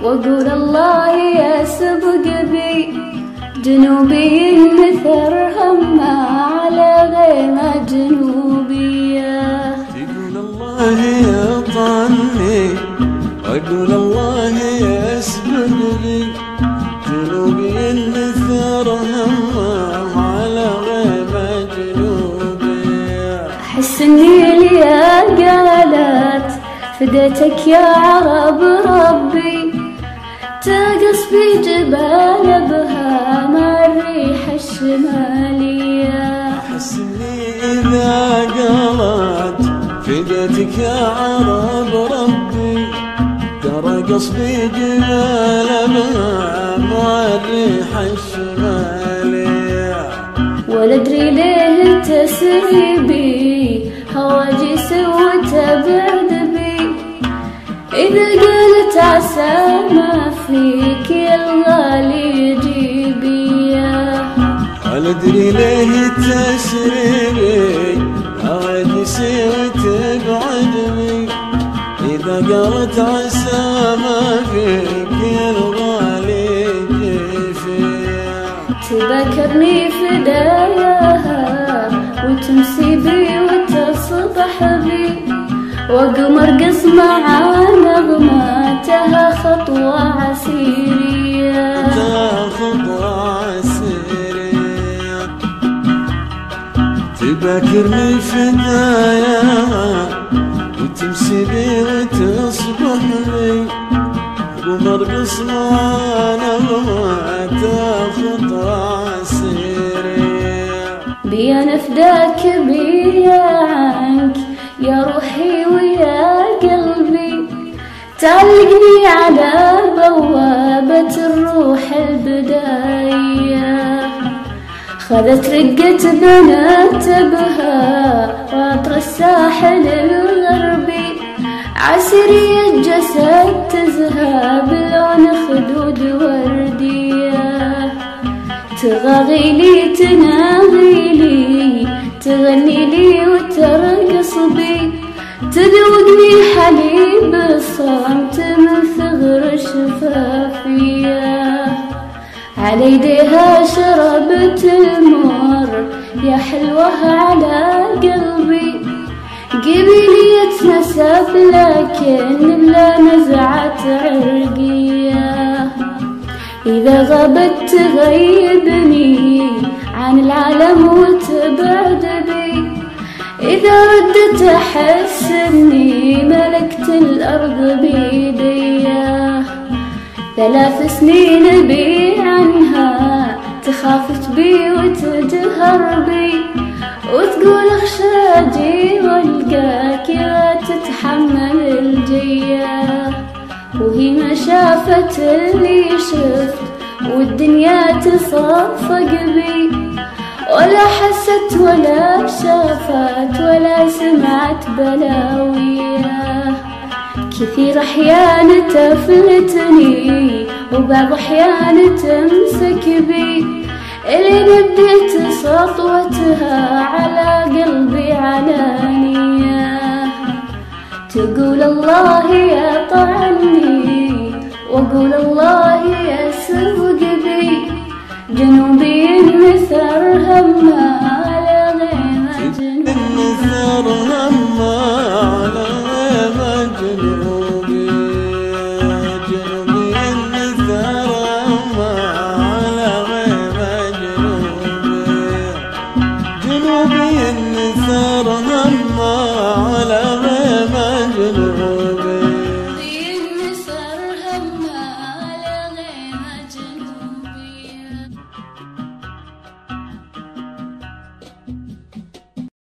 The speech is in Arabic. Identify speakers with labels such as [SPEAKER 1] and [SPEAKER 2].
[SPEAKER 1] واقول الله يسبق بي جنوبي مثل همه على غيمة جنوبية.
[SPEAKER 2] تقول الله يطعني واقول الله يسبق لي جنوبي مثل همه على غيمة جنوبية.
[SPEAKER 1] احس اني لي قالت فديتك يا عرب ربي ترقص بجبال بها مع الريح الشمالية.
[SPEAKER 2] أحس إني إذا قالت فديتك يا عرب ربي ترقص بجبال بها مع الريح الشمالية.
[SPEAKER 1] ولا أدري ليه تسري بي هواجس وتبعد بي إذا قالت عسى ما فيك يا الغالي جيبية.
[SPEAKER 2] ولا أدري ليه تسري بي هواجس وتبعد بي إذا قالت عسى ما فيك يا الغالي جيبية.
[SPEAKER 1] تذكرني فداياها وتمسي بي وتصبح بي وقمر قص مع نغماتها خطوة عسيرية.
[SPEAKER 2] خطوة عسيرية تبكرني فداياها وتمسي بي وتصبح بي قمر قص مع نغماتها خطوة عسيرية.
[SPEAKER 1] بي أنا فداك بي عنك يا روحي ويا قلبي تعلقني على بوابة الروح البداية. خذت رقة بنات بها وعطر الساحل الغربي عسيرية جسد تزهى بلون خدود وردية. تغاغي لي تناغي لي تغني لي وترقص بي تذوقني حليب الصمت من ثغر شفافية. على يديها شربت المر يا حلوة على قلبي قبيلي يتنسب لكن بلا نزعة عرقية. إذا غابت تغيبني عن العالم وتبعد بي إذا ردت أحس إني ملكت الأرض بيديا. 3 سنين بي عنها تخافت بي وتجهر بي وتقول اخشى اجي والقاك لا تتحمل الجية. وهي ما شافت اللي شفت والدنيا تصفق بي ولا حست ولا شافت ولا سمعت بلاوية. كثير أحيان تفلتني وبعض أحيان تمسك بي إلين بديت سطوتها على قلبي علانية. تقول الله يطعني وأقول الله